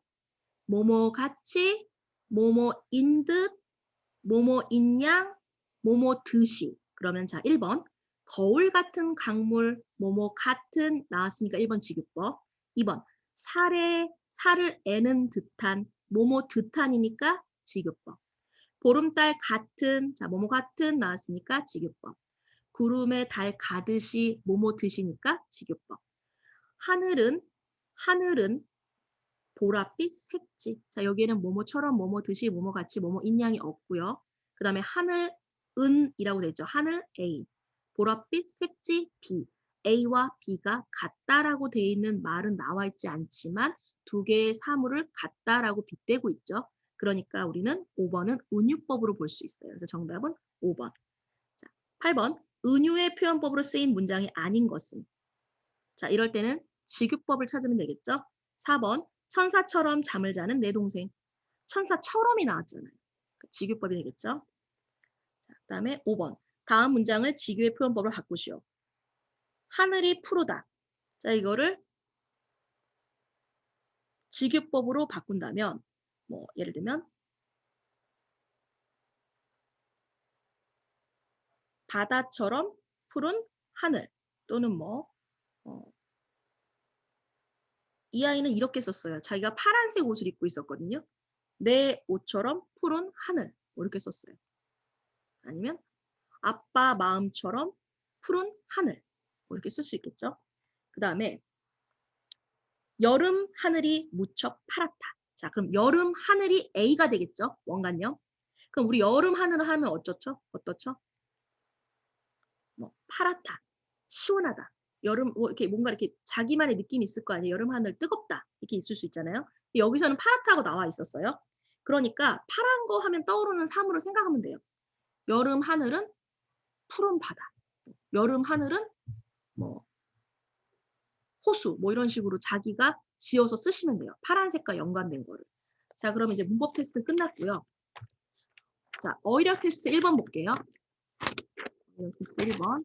Speaker 1: 뭐뭐 같이, 뭐뭐인 듯, 뭐뭐인 양, 뭐뭐 듯이. 그러면 자 1번 거울 같은 강물, 뭐뭐 같은 나왔으니까 1번 직유법. 2번 살을 애는 듯한, 뭐뭐 듯한이니까 직유법. 보름달 같은, 자 뭐뭐 같은 나왔으니까 직유법. 구름에 달 가듯이 뭐뭐 듯이니까 직유법. 하늘은 하늘은 보랏빛 색지. 자, 여기에는 뭐뭐처럼, 뭐뭐 듯이, 뭐뭐 같이, 뭐뭐 인양이 없고요. 그 다음에 하늘은이라고 되어 있죠. 하늘 A. 보랏빛 색지 B. A와 B가 같다라고 되어 있는 말은 나와 있지 않지만 두 개의 사물을 같다라고 빗대고 있죠. 그러니까 우리는 5번은 은유법으로 볼 수 있어요. 그래서 정답은 5번. 자, 8번. 은유의 표현법으로 쓰인 문장이 아닌 것은. 자, 이럴 때는 직유법을 찾으면 되겠죠. 4번. 천사처럼 잠을 자는 내 동생. 천사처럼이 나왔잖아요. 직유법이 되겠죠. 자, 그다음에 5번. 다음 문장을 직유의 표현법으로 바꾸시오. 하늘이 푸르다. 자, 이거를 직유법으로 바꾼다면 뭐 예를 들면 바다처럼 푸른 하늘 또는 뭐 이 아이는 이렇게 썼어요. 자기가 파란색 옷을 입고 있었거든요. 내 옷처럼 푸른 하늘 뭐 이렇게 썼어요. 아니면 아빠 마음처럼 푸른 하늘 뭐 이렇게 쓸 수 있겠죠. 그 다음에 여름 하늘이 무척 파랗다. 자, 그럼 여름 하늘이 A가 되겠죠. 원관념. 그럼 우리 여름 하늘을 하면 어쩌죠? 어떻죠? 뭐 파랗다, 시원하다. 여름 뭐 이렇게 뭔가 이렇게 자기만의 느낌이 있을 거 아니에요. 여름 하늘 뜨겁다 이렇게 있을 수 있잖아요. 여기서는 파랗다고 나와 있었어요. 그러니까 파란 거 하면 떠오르는 사물을 생각하면 돼요. 여름 하늘은 푸른 바다. 여름 하늘은 뭐 호수 뭐 이런 식으로 자기가 지어서 쓰시면 돼요. 파란색과 연관된 거를. 자, 그럼 이제 문법 테스트 끝났고요. 자, 어휘력 테스트 1번 볼게요. 어휘력 테스트 1번.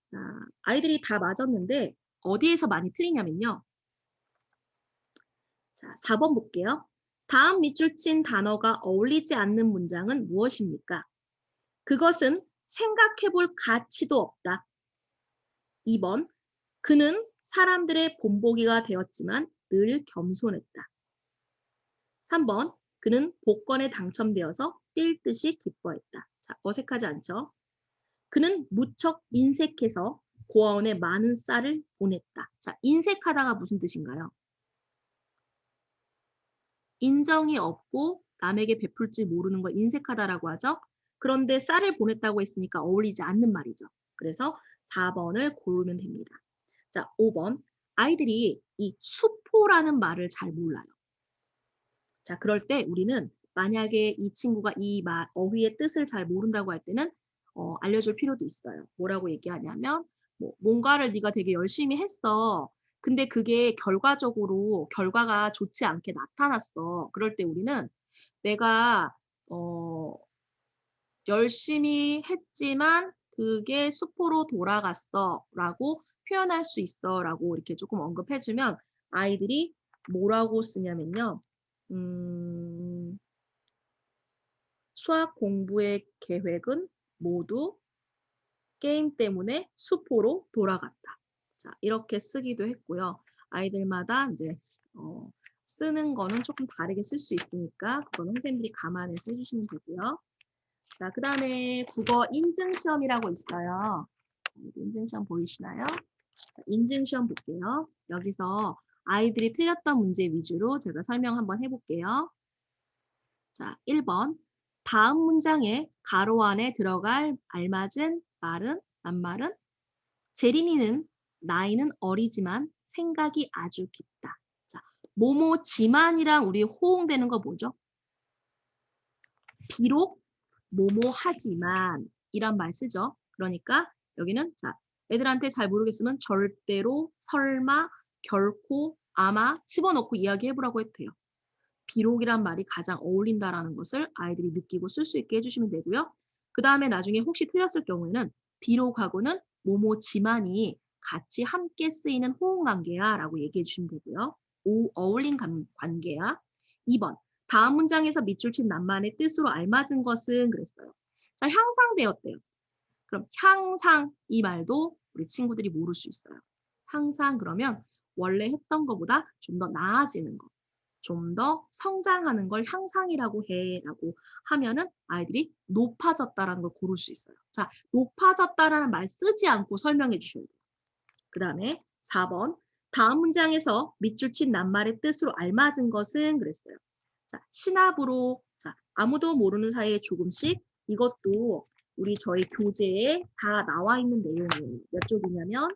Speaker 1: 자, 아이들이 다 맞았는데 어디에서 많이 틀리냐면요. 자, 4번 볼게요. 다음 밑줄 친 단어가 어울리지 않는 문장은 무엇입니까? 그것은 생각해 볼 가치도 없다. 2번. 그는 사람들의 본보기가 되었지만 늘 겸손했다. 3번. 그는 복권에 당첨되어서 뛸 듯이 기뻐했다. 자, 어색하지 않죠? 그는 무척 인색해서 고아원에 많은 쌀을 보냈다. 자, 인색하다가 무슨 뜻인가요? 인정이 없고 남에게 베풀 줄 모르는 걸 인색하다라고 하죠. 그런데 쌀을 보냈다고 했으니까 어울리지 않는 말이죠. 그래서 4번을 고르면 됩니다. 자, 5번. 아이들이 이 수포라는 말을 잘 몰라요. 자, 그럴 때 우리는 만약에 이 친구가 이 어휘의 뜻을 잘 모른다고 할 때는 알려줄 필요도 있어요. 뭐라고 얘기하냐면 뭐, 뭔가를 네가 되게 열심히 했어. 근데 그게 결과적으로 결과가 좋지 않게 나타났어. 그럴 때 우리는 내가 열심히 했지만 그게 수포로 돌아갔어 라고 표현할 수 있어 라고 이렇게 조금 언급해주면 아이들이 뭐라고 쓰냐면요. 수학 공부의 계획은 모두 게임 때문에 수포로 돌아갔다. 자, 이렇게 쓰기도 했고요. 아이들마다 이제 쓰는 거는 조금 다르게 쓸 수 있으니까 그건 선생님들이 감안해서 해주시면 되고요. 자, 그 다음에 국어 인증시험이라고 있어요. 인증시험 보이시나요? 자, 인증시험 볼게요. 여기서 아이들이 틀렸던 문제 위주로 제가 설명 한번 해볼게요. 자, 1번. 다음 문장에 가로 안에 들어갈 알맞은 말은, 낱말은 제린이는 나이는 어리지만 생각이 아주 깊다. 자, 뭐뭐지만이랑 우리 호응되는 거 뭐죠? 비록 뭐뭐하지만 이란 말 쓰죠. 그러니까 여기는 자, 애들한테 잘 모르겠으면 절대로, 설마, 결코, 아마 집어넣고 이야기해보라고 해도 돼요. 비록이란 말이 가장 어울린다라는 것을 아이들이 느끼고 쓸 수 있게 해주시면 되고요. 그 다음에 나중에 혹시 틀렸을 경우에는 비록하고는 뭐뭐지만이 같이 함께 쓰이는 호응관계야 라고 얘기해 주시면 되고요. 어울린 관계야. 2번. 다음 문장에서 밑줄 친 낱말의 뜻으로 알맞은 것은 그랬어요. 자, 향상되었대요. 그럼 향상 이 말도 우리 친구들이 모를 수 있어요. 항상 그러면 원래 했던 것보다 좀 더 나아지는 거. 좀 더 성장하는 걸 향상이라고 해라고 하면은 아이들이 높아졌다라는 걸 고를 수 있어요. 자, 높아졌다라는 말 쓰지 않고 설명해 주셔야 돼요. 그 다음에 4번. 다음 문장에서 밑줄 친 낱말의 뜻으로 알맞은 것은 그랬어요. 자, 시나브로. 자, 아무도 모르는 사이에 조금씩. 이것도 우리 저희 교재에 다 나와 있는 내용이에요. 몇 쪽이냐면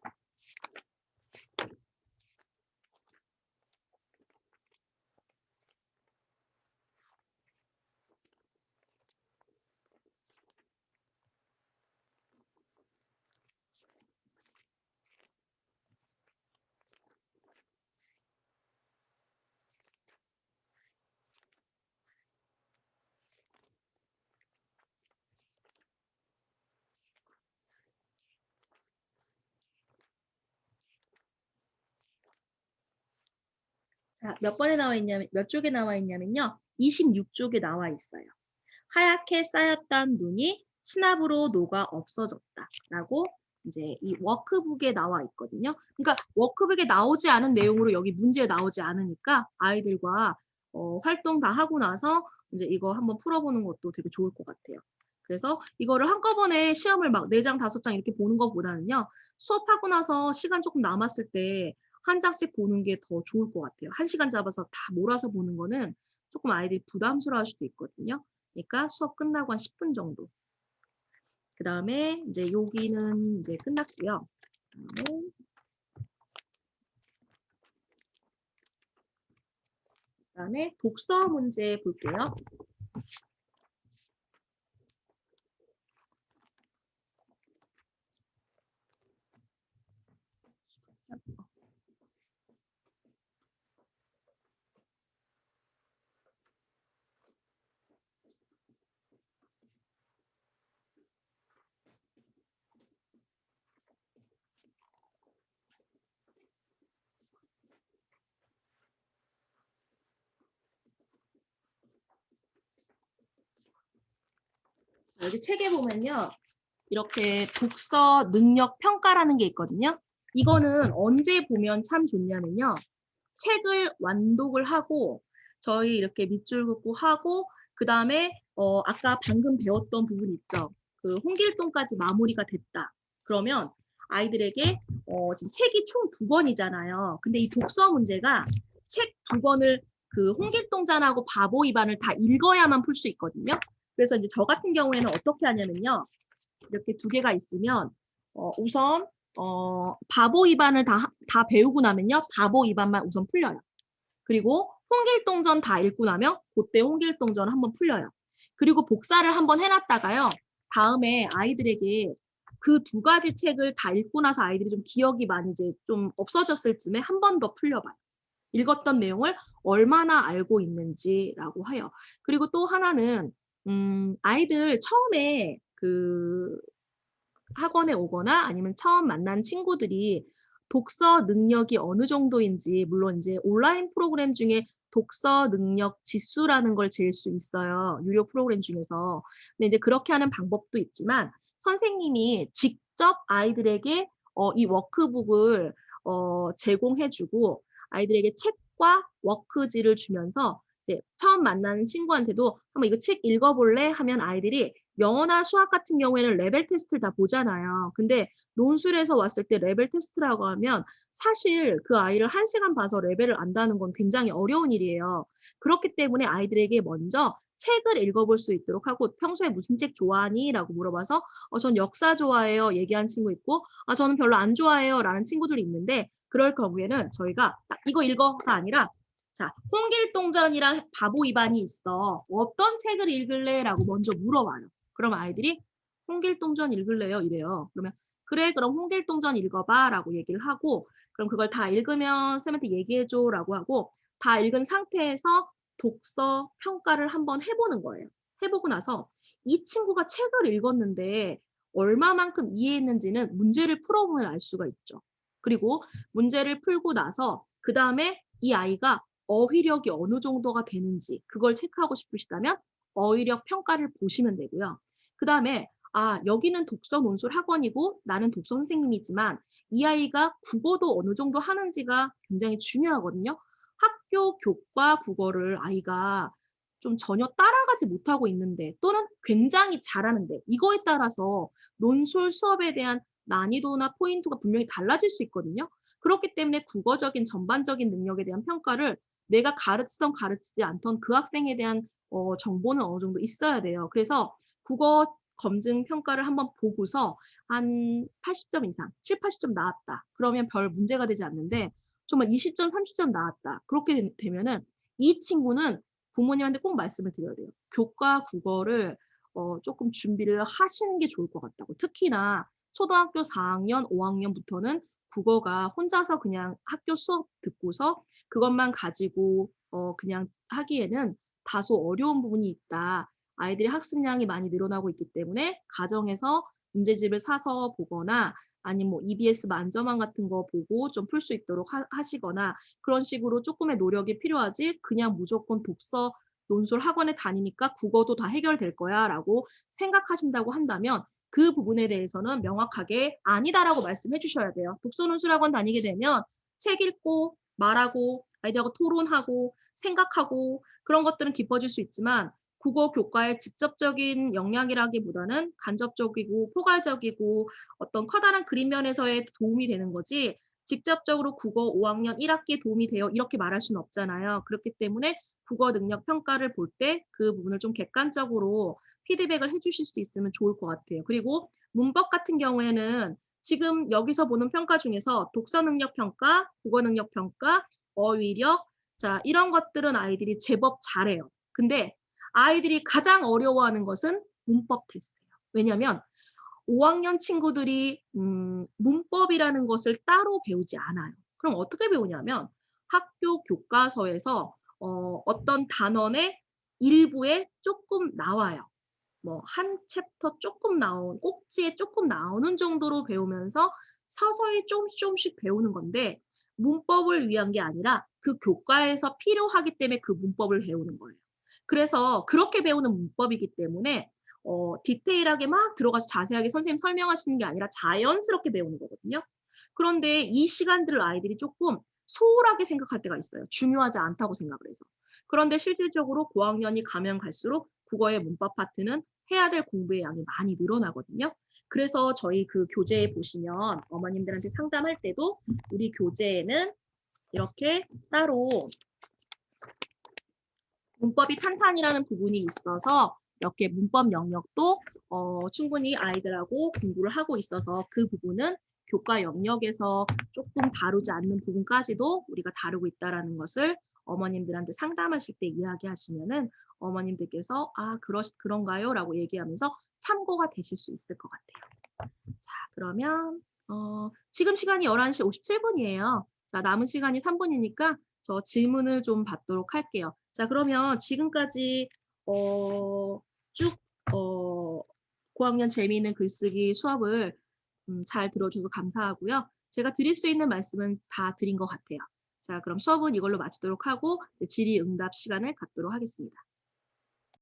Speaker 1: 자, 몇 번에 나와 있냐면 몇 쪽에 나와 있냐면요. 26쪽에 나와 있어요. 하얗게 쌓였던 눈이 시나브로 녹아 없어졌다라고 이제 이 워크북에 나와 있거든요. 그러니까 워크북에 나오지 않은 내용으로 여기 문제에 나오지 않으니까 아이들과 활동 다 하고 나서 이제 이거 한번 풀어보는 것도 되게 좋을 것 같아요. 그래서 이거를 한꺼번에 시험을 막 4장, 5장 이렇게 보는 것보다는요. 수업하고 나서 시간 조금 남았을 때 한 장씩 보는 게 더 좋을 것 같아요. 1시간 잡아서 다 몰아서 보는 거는 조금 아이들이 부담스러워할 수도 있거든요. 그러니까 수업 끝나고 한 10분 정도. 그 다음에 이제 여기는 이제 끝났고요. 그다음에 독서 문제 볼게요. 여기 책에 보면요. 이렇게 독서 능력 평가라는 게 있거든요. 이거는 언제 보면 참 좋냐면요. 책을 완독을 하고 저희 이렇게 밑줄 긋고 하고 그다음에 아까 방금 배웠던 부분 있죠. 그 홍길동까지 마무리가 됐다. 그러면 아이들에게 지금 책이 총 2권이잖아요. 근데 이 독서 문제가 책 2권을 그 홍길동전하고 바보 이반을 다 읽어야만 풀 수 있거든요. 그래서 이제 저 같은 경우에는 어떻게 하냐면요. 이렇게 2개가 있으면 우선 바보 이반을 다 배우고 나면요. 바보 이반만 우선 풀려요. 그리고 홍길동전 다 읽고 나면 그때 홍길동전 한번 풀려요. 그리고 복사를 한번 해놨다가요. 다음에 아이들에게 그 2가지 책을 다 읽고 나서 아이들이 좀 기억이 많이 이제 좀 없어졌을 쯤에 한 번 더 풀려봐요. 읽었던 내용을 얼마나 알고 있는지라고 해요. 그리고 또 하나는 아이들 처음에 그 학원에 오거나 아니면 처음 만난 친구들이 독서 능력이 어느 정도인지 물론 이제 온라인 프로그램 중에 독서 능력 지수라는 걸 잴 수 있어요. 유료 프로그램 중에서. 근데 이제 그렇게 하는 방법도 있지만 선생님이 직접 아이들에게 이 워크북을 제공해주고 아이들에게 책과 워크지를 주면서 이제 처음 만나는 친구한테도 한번 이거 책 읽어볼래? 하면 아이들이 영어나 수학 같은 경우에는 레벨 테스트를 다 보잖아요. 근데 논술에서 왔을 때 레벨 테스트라고 하면 사실 그 아이를 1시간 봐서 레벨을 안다는 건 굉장히 어려운 일이에요. 그렇기 때문에 아이들에게 먼저 책을 읽어볼 수 있도록 하고 평소에 무슨 책 좋아하니? 라고 물어봐서 전 역사 좋아해요. 얘기한 친구 있고 저는 별로 안 좋아해요. 라는 친구들이 있는데 그럴 경우에는 저희가 딱 이거 읽어가 아니라 자, 홍길동전이랑 바보 이반이 있어. 어떤 책을 읽을래? 라고 먼저 물어봐요. 그럼 아이들이 홍길동전 읽을래요? 이래요. 그러면 그래 그럼 홍길동전 읽어봐 라고 얘기를 하고 그럼 그걸 다 읽으면 쌤한테 얘기해줘 라고 하고 다 읽은 상태에서 독서 평가를 한번 해보는 거예요. 해보고 나서 이 친구가 책을 읽었는데 얼마만큼 이해했는지는 문제를 풀어보면 알 수가 있죠. 그리고 문제를 풀고 나서 그 다음에 이 아이가 어휘력이 어느 정도가 되는지 그걸 체크하고 싶으시다면 어휘력 평가를 보시면 되고요. 그 다음에 여기는 독서 논술 학원이고 나는 독서 선생님이지만 이 아이가 국어도 어느 정도 하는지가 굉장히 중요하거든요. 학교 교과 국어를 아이가 좀 전혀 따라가지 못하고 있는데 또는 굉장히 잘하는데 이거에 따라서 논술 수업에 대한 난이도나 포인트가 분명히 달라질 수 있거든요. 그렇기 때문에 국어적인 전반적인 능력에 대한 평가를 내가 가르치든 가르치지 않던 그 학생에 대한 정보는 어느 정도 있어야 돼요. 그래서 국어 검증 평가를 한번 보고서 한 80점 이상, 7-80점 나왔다. 그러면 별 문제가 되지 않는데 정말 20점, 30점 나왔다. 그렇게 되면은 이 친구는 부모님한테 꼭 말씀을 드려야 돼요. 교과 국어를 조금 준비를 하시는 게 좋을 것 같다고. 특히나 초등학교 4학년, 5학년부터는 국어가 혼자서 그냥 학교 수업 듣고서 그것만 가지고 그냥 하기에는 다소 어려운 부분이 있다. 아이들의 학습량이 많이 늘어나고 있기 때문에 가정에서 문제집을 사서 보거나 아니면 뭐 EBS 만점왕 같은 거 보고 좀 풀 수 있도록 하시거나 그런 식으로 조금의 노력이 필요하지 그냥 무조건 독서 논술 학원에 다니니까 국어도 다 해결될 거야라고 생각하신다고 한다면 그 부분에 대해서는 명확하게 아니다라고 말씀해 주셔야 돼요. 독서 논술 학원 다니게 되면 책 읽고 말하고 아이들하고 토론하고 생각하고 그런 것들은 깊어질 수 있지만 국어 교과의 직접적인 영향이라기보다는 간접적이고 포괄적이고 어떤 커다란 그림면에서의 도움이 되는 거지 직접적으로 국어 5학년 1학기에 도움이 돼요. 이렇게 말할 수는 없잖아요. 그렇기 때문에 국어 능력 평가를 볼 때 그 부분을 좀 객관적으로 피드백을 해주실 수 있으면 좋을 것 같아요. 그리고 문법 같은 경우에는 지금 여기서 보는 평가 중에서 독서 능력 평가, 국어 능력 평가, 어휘력, 자, 이런 것들은 아이들이 제법 잘해요. 근데 아이들이 가장 어려워하는 것은 문법 테스트예요. 왜냐하면 5학년 친구들이 문법이라는 것을 따로 배우지 않아요. 그럼 어떻게 배우냐면 학교 교과서에서 어떤 단원의 일부에 조금 나와요. 뭐 한 챕터 조금 나온 꼭지에 조금 나오는 정도로 배우면서 서서히 조금씩 조금씩 배우는 건데 문법을 위한 게 아니라 그 교과에서 필요하기 때문에 그 문법을 배우는 거예요. 그래서 그렇게 배우는 문법이기 때문에 디테일하게 막 들어가서 자세하게 선생님 설명하시는 게 아니라 자연스럽게 배우는 거거든요. 그런데 이 시간들을 아이들이 조금 소홀하게 생각할 때가 있어요. 중요하지 않다고 생각을 해서. 그런데 실질적으로 고학년이 가면 갈수록 국어의 문법 파트는 해야 될 공부의 양이 많이 늘어나거든요. 그래서 저희 그 교재에 보시면 어머님들한테 상담할 때도 우리 교재에는 이렇게 따로 문법이 탄탄이라는 부분이 있어서 이렇게 문법 영역도 충분히 아이들하고 공부를 하고 있어서 그 부분은 교과 영역에서 조금 다루지 않는 부분까지도 우리가 다루고 있다는 것을 어머님들한테 상담하실 때 이야기하시면은 어머님들께서 아 그런가요? 라고 얘기하면서 참고가 되실 수 있을 것 같아요. 자 그러면 지금 시간이 11시 57분이에요. 자 남은 시간이 3분이니까 저 질문을 좀 받도록 할게요. 자, 그러면 지금까지 쭉 고학년 재미있는 글쓰기 수업을 잘 들어줘서 감사하고요. 제가 드릴 수 있는 말씀은 다 드린 것 같아요. 자, 그럼 수업은 이걸로 마치도록 하고 질의응답 시간을 갖도록 하겠습니다.